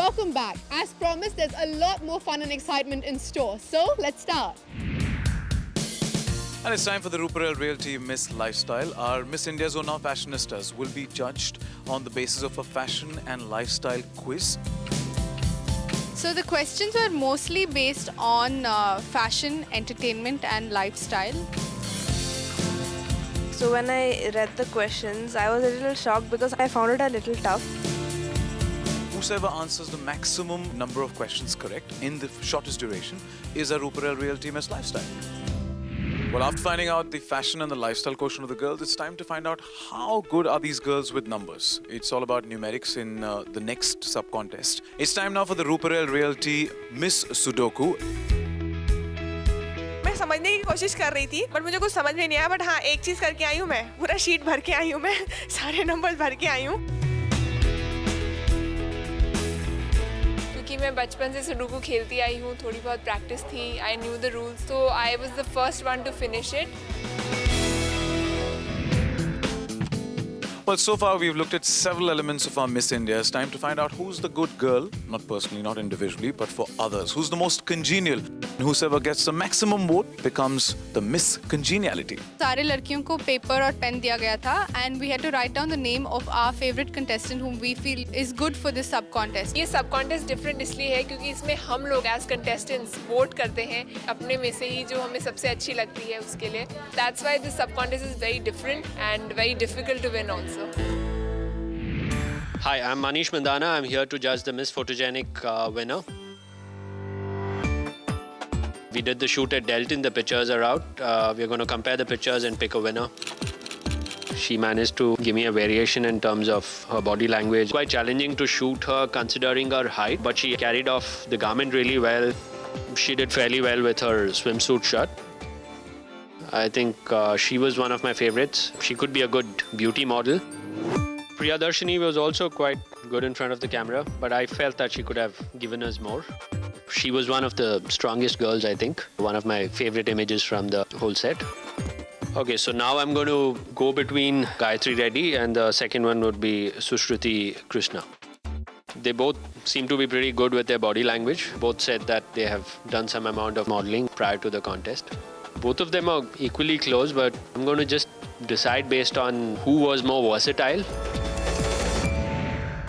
welcome back. As promised, there's a lot more fun and excitement in store. So let's start. And it's time for the Ruparel Realty Miss Lifestyle. Our Miss India Zona fashionistas will be judged on the basis of a fashion and lifestyle quiz. So the questions were mostly based on fashion, entertainment and lifestyle. So when I read the questions, I was a little shocked because I found it a little tough. Whoever answers the maximum number of questions correct in the shortest duration is a Ruparel Realty Miss Lifestyle. Well, after finding out the fashion and the lifestyle quotient of the girls, it's time to find out how good are these girls with numbers. It's all about numerics in the next sub-contest. It's time now for the Ruparel Realty Miss Sudoku. मैं समझने की कोशिश कर रही थी, but मुझे कुछ समझ में नहीं आया. बट हाँ, एक चीज़ करके आई हूँ मैं. पूरा शीट भर के आई हूँ मैं. सारे नंबर्स भर के आई हूँ. मैं बचपन से सुडोकू खेलती आई हूँ, थोड़ी बहुत प्रैक्टिस थी. I knew the rules, so I was the first one to finish it. Well, so far we've looked at several elements of our Miss India. It's time to find out who's the good girl, not personally, not individually, but for others. Who's the most congenial? Whoever gets the maximum vote becomes the Miss Congeniality. सारे लड़कियों को paper और pen दिया गया था and we had to write down the name of our favorite contestant whom we feel is good for this sub contest. ये सब contest different इसलिए है क्योंकि इसमें हम लोग एज कंटेस्टेंट्स वोट करते हैं अपने में से ही जो हमें सबसे अच्छी लगती है उसके लिए. That's why this sub contest is very different and very difficult to win also. Hi, I'm Manish Mandana. I'm here to judge the Miss Photogenic winner. We did the shoot at Delton. The pictures are out. We're going to compare the pictures and pick a winner. She managed to give me a variation in terms of her body language. Quite challenging to shoot her considering her height, but she carried off the garment really well. She did fairly well with her swimsuit shirt. I think she was one of my favorites. She could be a good beauty model. Priyadarshini was also quite good in front of the camera, but I felt that she could have given us more. She was one of the strongest girls, I think. One of my favorite images from the whole set. Okay, so now I'm going to go between Gayatri Reddy and the second one would be Sushruti Krishna. They both seem to be pretty good with their body language. Both said that they have done some amount of modeling prior to the contest. Both of them are equally close, but I'm going to just decide based on who was more versatile.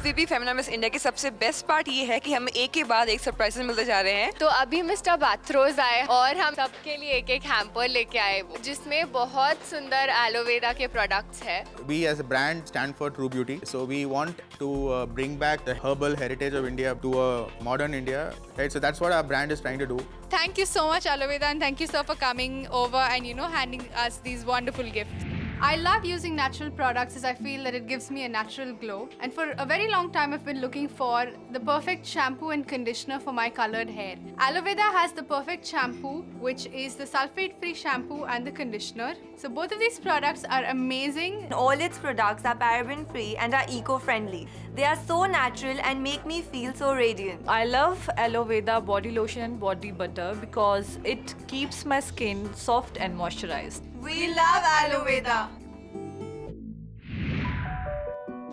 CP Femina miss India की सबसे best part ये है कि हमें एक के बाद एक सरप्राइजेस मिलते जा रहे हैं. तो अभी मिस्टर बाथरोज आए और हम सबके लिए एक एक हैम्पर लेके आए जिसमें बहुत सुंदर एलोवेरा के प्रोडक्ट्स है. We as a brand stand for true beauty, so we want to bring back the herbal heritage of India to a modern India, right? So that's what our brand is trying to do. Thank you so much, Aloveda, and thank you sir for coming over and handing us these wonderful gifts. I love using natural products as I feel that it gives me a natural glow. And for a very long time, I've been looking for the perfect shampoo and conditioner for my colored hair. Aloveda has the perfect shampoo, which is the sulfate-free shampoo and the conditioner. So both of these products are amazing. All its products are paraben-free and are eco-friendly. They are so natural and make me feel so radiant. I love Aloe Vera body lotion and body butter because it keeps my skin soft and moisturized. We love Aloe Vera.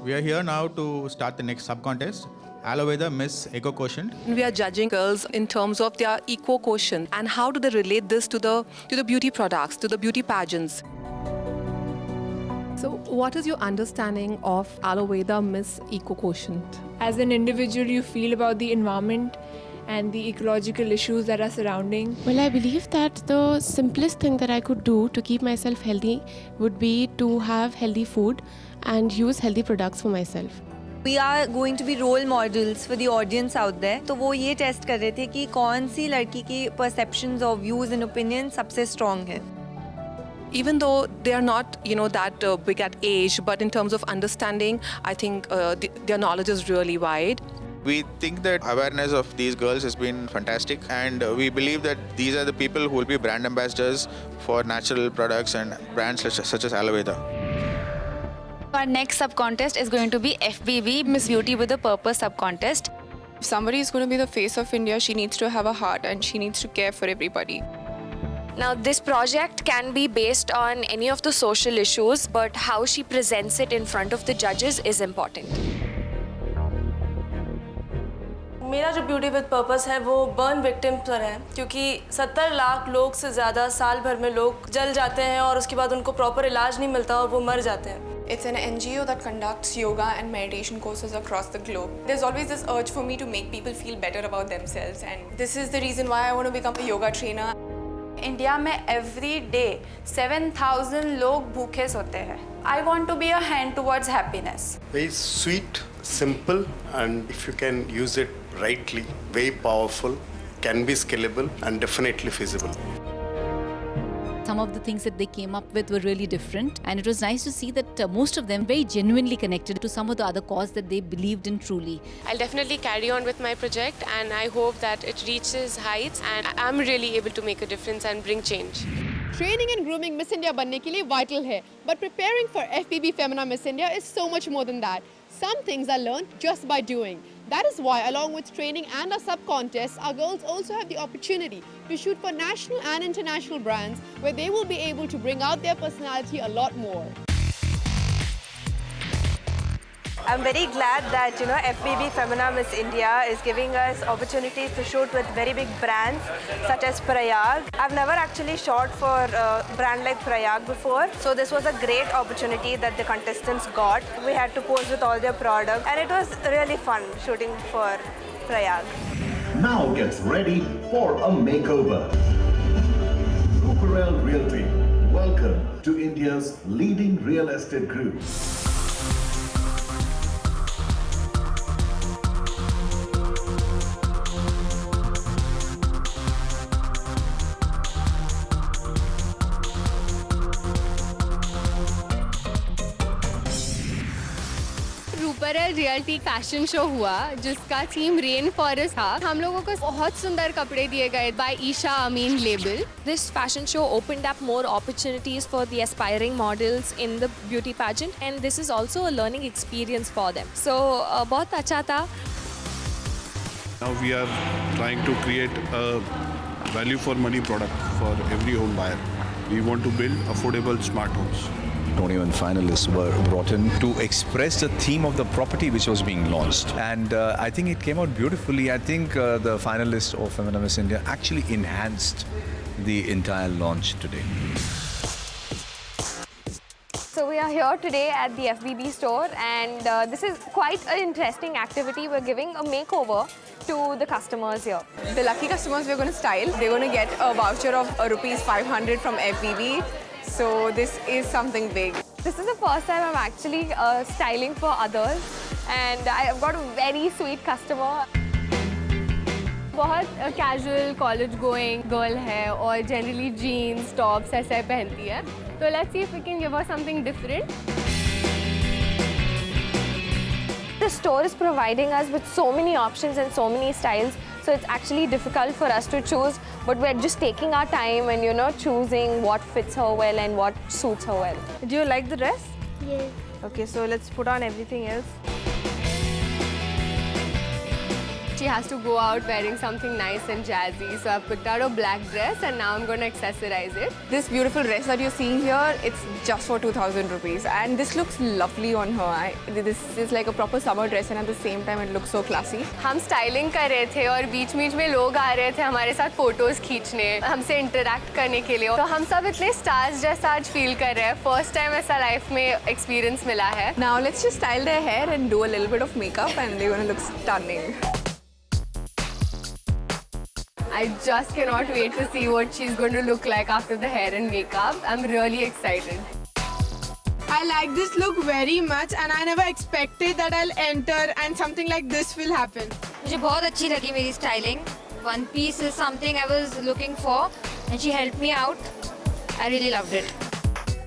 We are here now to start the next sub-contest, Aloe Vera Miss Eco Quotient. We are judging girls in terms of their eco quotient and how do they relate this to the beauty products, to the beauty pageants. So what is your understanding of Aloe Vera Miss Eco Quotient? As an individual, you feel about the environment and the ecological issues that are surrounding. Well, I believe that the simplest thing that I could do to keep myself healthy would be to have healthy food and use healthy products for myself. We are going to be role models for the audience out there. तो वो ये test कर रहे थे कि कौन सी लड़की की perceptions or views and opinions सबसे strong है. Even though they are not, that big at age, but in terms of understanding, I think their knowledge is really wide. We think that awareness of these girls has been fantastic, and we believe that these are the people who will be brand ambassadors for natural products and brands such as Aloe Vera. Our next sub-contest is going to be FBV Miss Beauty with a Purpose sub-contest. If somebody is going to be the face of India, she needs to have a heart and she needs to care for everybody. Now, this project can be based on any of the social issues, but how she presents it in front of the judges is important. मेरा जो beauty with purpose है वो burn victim पर है, क्योंकि 70 लाख लोग से ज़्यादा साल भर में लोग जल जाते हैं और उसके बाद उनको प्रॉपर इलाज नहीं मिलता और वो मर जाते हैं. It's an NGO that conducts yoga and meditation courses across the globe. There's always this urge for me to make people feel better about themselves, and this is the reason why I want to become a yoga trainer. India में every day 7,000 लोग भूखे सोते हैं. I want to be a hand towards happiness. Very sweet, simple, and if you can use it rightly, very powerful, can be scalable and definitely feasible. Some of the things that they came up with were really different, and it was nice to see that most of them very genuinely connected to some of the other cause that they believed in truly. I'll definitely carry on with my project, and I hope that it reaches heights and I'm really able to make a difference and bring change. Training and grooming Miss India बनने के लिए vital है, but preparing for FBB Femina Miss India is so much more than that. Some things are learned just by doing. That is why, along with training and our sub-contests, our girls also have the opportunity to shoot for national and international brands where they will be able to bring out their personality a lot more. I'm very glad that FBB Femina Miss India is giving us opportunities to shoot with very big brands such as Prayag. I've never actually shot for a brand like Prayag before, so this was a great opportunity that the contestants got. We had to pose with all their products, and it was really fun shooting for Prayag. Now gets ready for a makeover. Ruparel Realty. Welcome to India's leading real estate group. Ruparel realty fashion show हुआ जिसका theme rain forest था. हम लोगों को बहुत सुंदर कपड़े दिए गए by Isha Amin label. This fashion show opened up more opportunities for the aspiring models in the beauty pageant, and this is also a learning experience for them. So बहुत अच्छा था. Now we are trying to create a value for money product for every home buyer. We want to build affordable smart homes. 21 finalists were brought in to express the theme of the property which was being launched, and I think it came out beautifully. I think the finalists of Femina Miss India actually enhanced the entire launch today. So we are here today at the FBB store, and this is quite an interesting activity. We're giving a makeover to the customers here. The lucky customers we're going to style, they're going to get a voucher of rupees 500 from FBB. So this is something big. This is the first time I'm actually styling for others, and I've got a very sweet customer. बहुत casual college going girl है और generally jeans tops ऐसा पहनती है. तो let's see if we can give her something different. The store is providing us with so many options and so many styles, so it's actually difficult for us to choose, but we're just taking our time and choosing what fits her well and what suits her well. Do you like the dress? Yes. Okay, so let's put on everything else. She has to go out wearing something nice and jazzy, so I've picked out a black dress and now I'm going to accessorize it. This beautiful dress that you're seeing here, it's just for 2,000 rupees, and this looks lovely on her. This is like a proper summer dress, and at the same time it looks so classy. हम styling कर रहे थे और बीच में लोग आ रहे थे हमारे साथ फोटोज खींचने, हमसे इंटरैक्ट करने के लिए. तो हम सब इतने स्टार्स जैसा आज फील कर रहे हैं. फर्स्ट टाइम ऐसा लाइफ में एक्सपीरियंस मिला है. Now let's just style their hair and do a little bit of makeup, and they're going to look stunning. I just cannot wait to see what she's going to look like after the hair and makeup. I'm really excited. I like this look very much, and I never expected that I'll enter and something like this will happen. मुझे बहुत अच्छी लगी मेरी styling. One piece is something I was looking for, and she helped me out. I really loved it.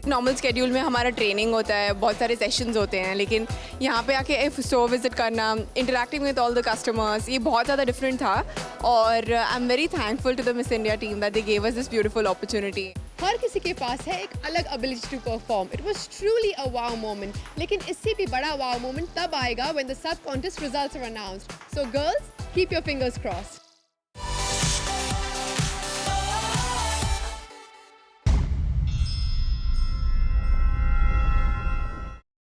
Normal schedule में हमारा training होता है, बहुत सारे सेशंस होते हैं, लेकिन यहाँ पे आके स्टोर विजिट करना, interacting with all the customers, ये बहुत ज़्यादा डिफरेंट था. और I am very thankful to the Miss India team that they gave us this beautiful opportunity. हर किसी के पास है एक अलग ability to perform. It was truly a wow moment, लेकिन इससे भी बड़ा वाओ मोमेंट तब आएगा when the sub contest results are announced. So girls, keep your fingers crossed.